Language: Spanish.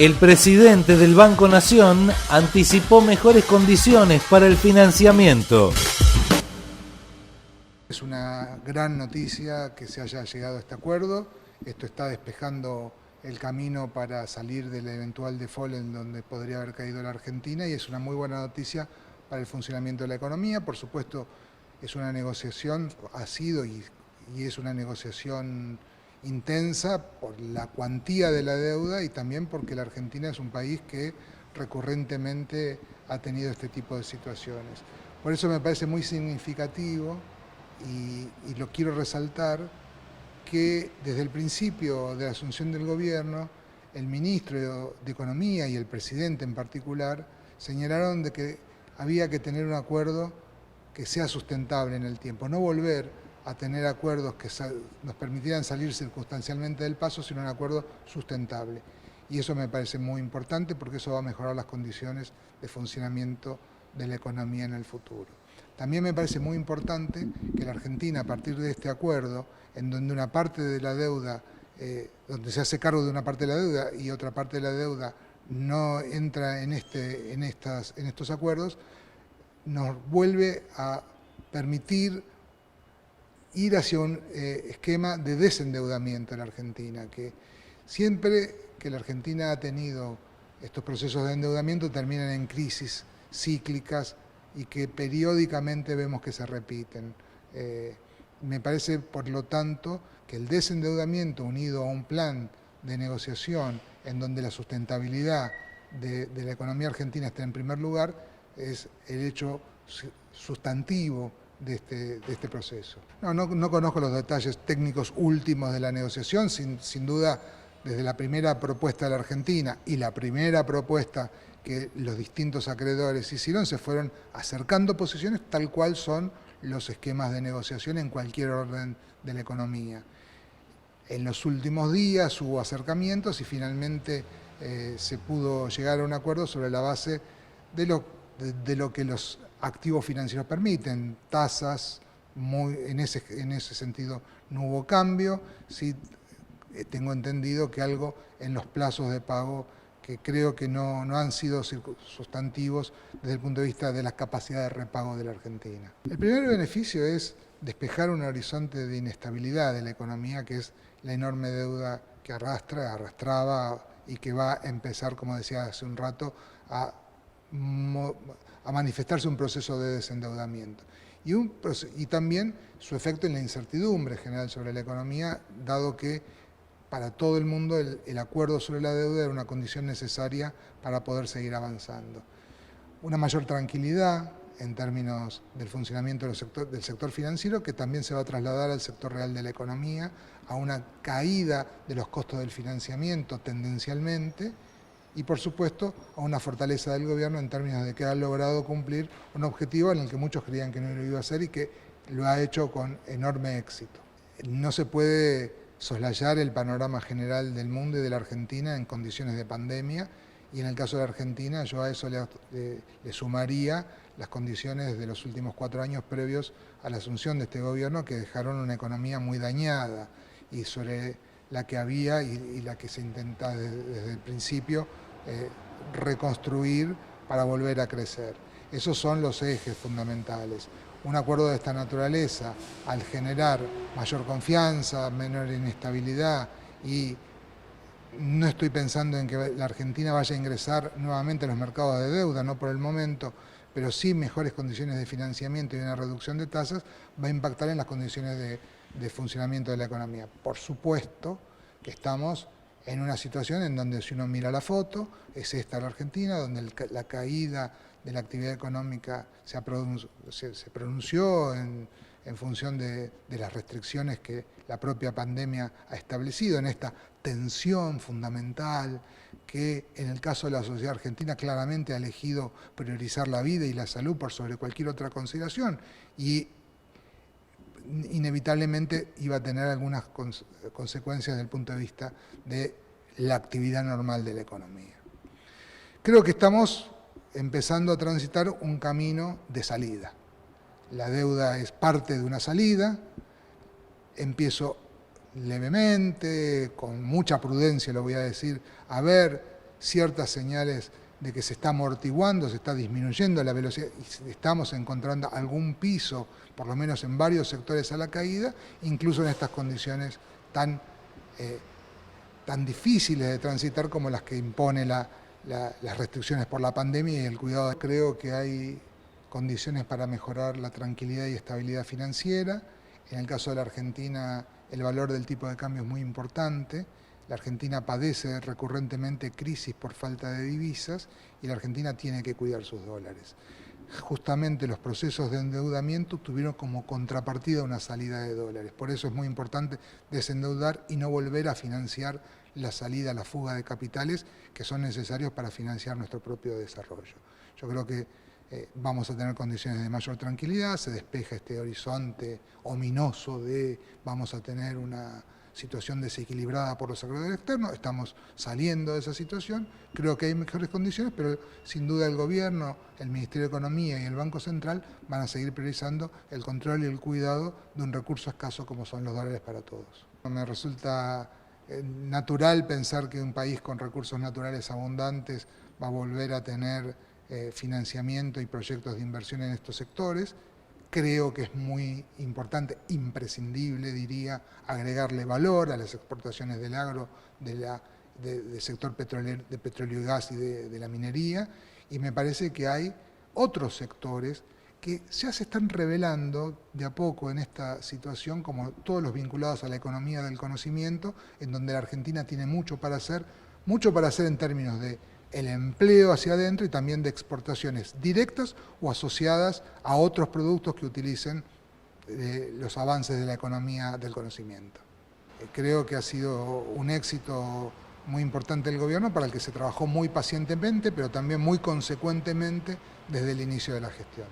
El presidente del Banco Nación anticipó mejores condiciones para el financiamiento. Es una gran noticia que se haya llegado a este acuerdo. Esto está despejando el camino para salir del eventual default en donde podría haber caído la Argentina, y es una muy buena noticia para el funcionamiento de la economía. Por supuesto, es una negociación, ha sido y es una negociación intensa por la cuantía de la deuda y también porque la Argentina es un país que recurrentemente ha tenido este tipo de situaciones. Por eso me parece muy significativo y lo quiero resaltar, que desde el principio de la asunción del gobierno, el ministro de Economía y el presidente en particular señalaron de que había que tener un acuerdo que sea sustentable en el tiempo, no volver a tener acuerdos que nos permitieran salir circunstancialmente del paso, sino un acuerdo sustentable. Y eso me parece muy importante porque eso va a mejorar las condiciones de funcionamiento de la economía en el futuro. También me parece muy importante que la Argentina, a partir de este acuerdo, en donde una parte de la deuda, donde se hace cargo de una parte de la deuda y otra parte de la deuda no entra en estos acuerdos, nos vuelve a permitir ir hacia un esquema de desendeudamiento en la Argentina, que siempre que la Argentina ha tenido estos procesos de endeudamiento terminan en crisis cíclicas y que periódicamente vemos que se repiten. Me parece, por lo tanto, que el desendeudamiento unido a un plan de negociación en donde la sustentabilidad de la economía argentina esté en primer lugar es el hecho sustantivo de este proceso. No conozco los detalles técnicos últimos de la negociación, sin duda desde la primera propuesta de la Argentina y la primera propuesta que los distintos acreedores hicieron, se fueron acercando posiciones tal cual son los esquemas de negociación en cualquier orden de la economía. En los últimos días hubo acercamientos y finalmente se pudo llegar a un acuerdo sobre la base de lo que los activos financieros permiten, tasas, en ese sentido no hubo cambio. Sí, tengo entendido que algo en los plazos de pago que creo que no han sido sustantivos desde el punto de vista de la capacidad de repago de la Argentina. El primer beneficio es despejar un horizonte de inestabilidad de la economía, que es la enorme deuda que arrastraba y que va a empezar, como decía hace un rato, a manifestarse un proceso de desendeudamiento. Y también su efecto en la incertidumbre general sobre la economía, dado que para todo el mundo el acuerdo sobre la deuda era una condición necesaria para poder seguir avanzando. Una mayor tranquilidad en términos del funcionamiento del sector financiero, que también se va a trasladar al sector real de la economía, a una caída de los costos del financiamiento tendencialmente, y por supuesto a una fortaleza del gobierno en términos de que ha logrado cumplir un objetivo en el que muchos creían que no lo iba a hacer y que lo ha hecho con enorme éxito. No se puede soslayar el panorama general del mundo y de la Argentina en condiciones de pandemia, y en el caso de la Argentina yo a eso le sumaría las condiciones de los últimos 4 años previos a la asunción de este gobierno, que dejaron una economía muy dañada y sobre la que había y la que se intenta desde el principio reconstruir para volver a crecer. Esos son los ejes fundamentales. Un acuerdo de esta naturaleza, al generar mayor confianza, menor inestabilidad, y no estoy pensando en que la Argentina vaya a ingresar nuevamente a los mercados de deuda, no por el momento, pero sí mejores condiciones de financiamiento y una reducción de tasas, va a impactar en las condiciones de funcionamiento de la economía. Por supuesto que estamos en una situación en donde, si uno mira la foto, es esta la Argentina, donde la caída de la actividad económica se pronunció en función de las restricciones que la propia pandemia ha establecido, en esta tensión fundamental que en el caso de la sociedad argentina claramente ha elegido priorizar la vida y la salud por sobre cualquier otra consideración, y inevitablemente iba a tener algunas consecuencias desde el punto de vista de la actividad normal de la economía. Creo que estamos empezando a transitar un camino de salida. La deuda es parte de una salida. Empiezo levemente, con mucha prudencia lo voy a decir, a ver ciertas señales de que se está amortiguando, se está disminuyendo la velocidad y estamos encontrando algún piso, por lo menos en varios sectores a la caída, incluso en estas condiciones tan difíciles de transitar como las que impone las restricciones por la pandemia y el cuidado. Creo que hay condiciones para mejorar la tranquilidad y estabilidad financiera. En el caso de la Argentina, el valor del tipo de cambio es muy importante. La Argentina padece recurrentemente crisis por falta de divisas y la Argentina tiene que cuidar sus dólares. Justamente los procesos de endeudamiento tuvieron como contrapartida una salida de dólares. Por eso es muy importante desendeudar y no volver a financiar la salida, la fuga de capitales que son necesarios para financiar nuestro propio desarrollo. Yo creo que vamos a tener condiciones de mayor tranquilidad, se despeja este horizonte ominoso de vamos a tener una situación desequilibrada por los acreedores externos, estamos saliendo de esa situación, creo que hay mejores condiciones, pero sin duda el gobierno, el Ministerio de Economía y el Banco Central van a seguir priorizando el control y el cuidado de un recurso escaso como son los dólares para todos. Me resulta natural pensar que un país con recursos naturales abundantes va a volver a tener financiamiento y proyectos de inversión en estos sectores. Creo que es muy importante, imprescindible, diría, agregarle valor a las exportaciones del agro, del sector petrolero, de petróleo y gas y de la minería, y me parece que hay otros sectores que ya se están revelando de a poco en esta situación, como todos los vinculados a la economía del conocimiento, en donde la Argentina tiene mucho para hacer en términos de el empleo hacia adentro y también de exportaciones directas o asociadas a otros productos que utilicen los avances de la economía del conocimiento. Creo que ha sido un éxito muy importante del gobierno para el que se trabajó muy pacientemente, pero también muy consecuentemente desde el inicio de la gestión.